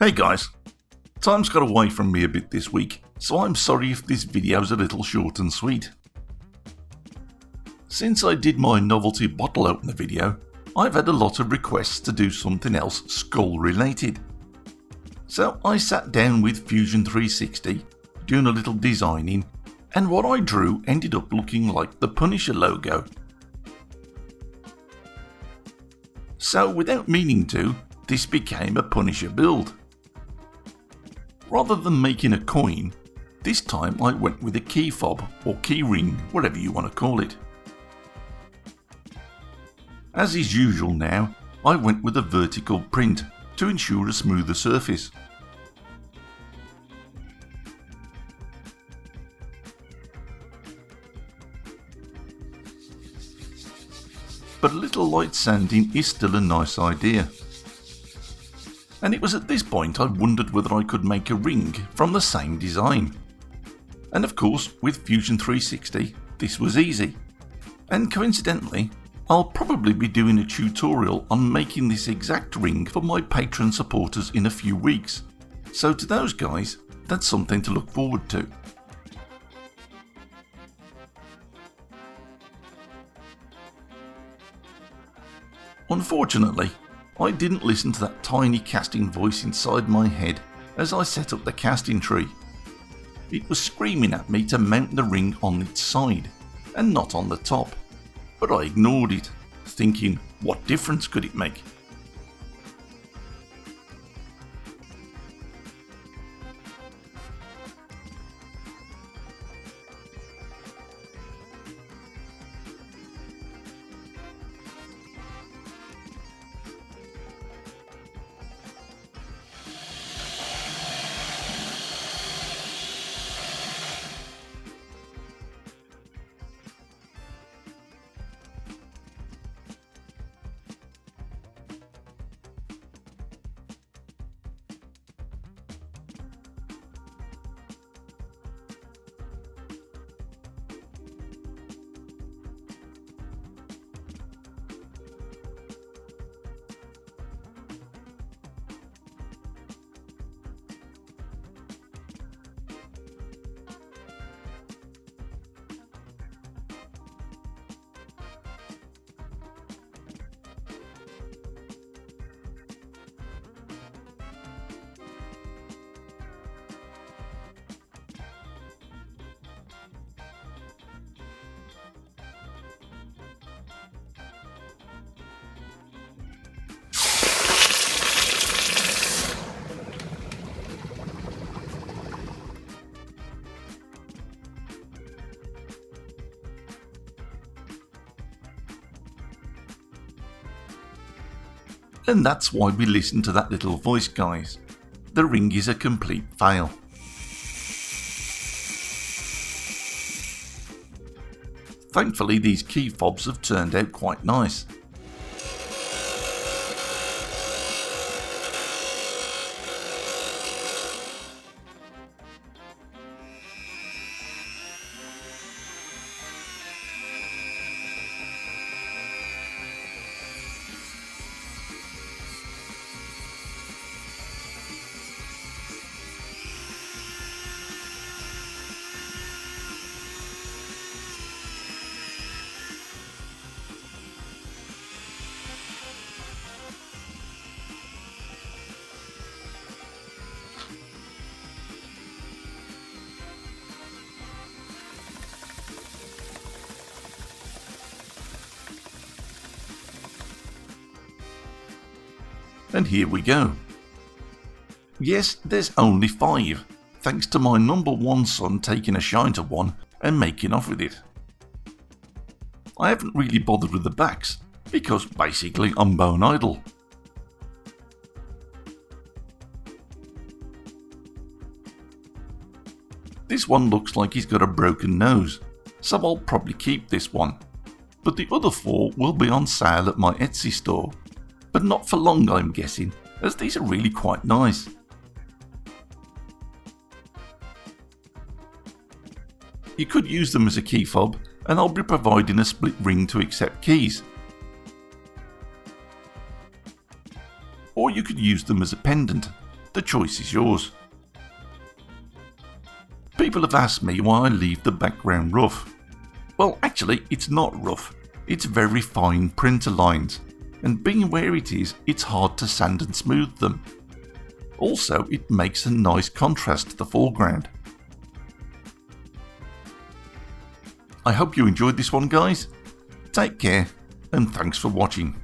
Hey guys, time's got away from me a bit this week, so I'm sorry if this video's a little short and sweet. Since I did my novelty bottle opener video, I've had a lot of requests to do something else skull related. So I sat down with Fusion 360, doing a little designing, and what I drew ended up looking like the Punisher logo. So without meaning to, this became a Punisher build. Rather than making a coin, this time I went with a key fob or key ring, whatever you want to call it. As is usual now, I went with a vertical print to ensure a smoother surface. But a little light sanding is still a nice idea. And it was at this point I wondered whether I could make a ring from the same design. And of course, with Fusion 360, this was easy. And coincidentally, I'll probably be doing a tutorial on making this exact ring for my Patreon supporters in a few weeks. So to those guys, that's something to look forward to. Unfortunately, I didn't listen to that tiny casting voice inside my head as I set up the casting tree. It was screaming at me to mount the ring on its side and not on the top, but I ignored it, thinking what difference could it make? And that's why we listen to that little voice, guys. The ring is a complete fail. Thankfully, these key fobs have turned out quite nice. And here we go. Yes, there's only 5, thanks to my number 1 son taking a shine to one and making off with it. I haven't really bothered with the backs, because basically I'm bone idle. This one looks like he's got a broken nose, so I'll probably keep this one. But the other 4 will be on sale at my Etsy store. But not for long, I'm guessing, as these are really quite nice. You could use them as a key fob, and I'll be providing a split ring to accept keys. Or you could use them as a pendant, the choice is yours. People have asked me why I leave the background rough. Well, actually, it's not rough. It's very fine printer lines, and being where it is, it's hard to sand and smooth them. Also, it makes a nice contrast to the foreground. I hope you enjoyed this one, guys. Take care, and thanks for watching.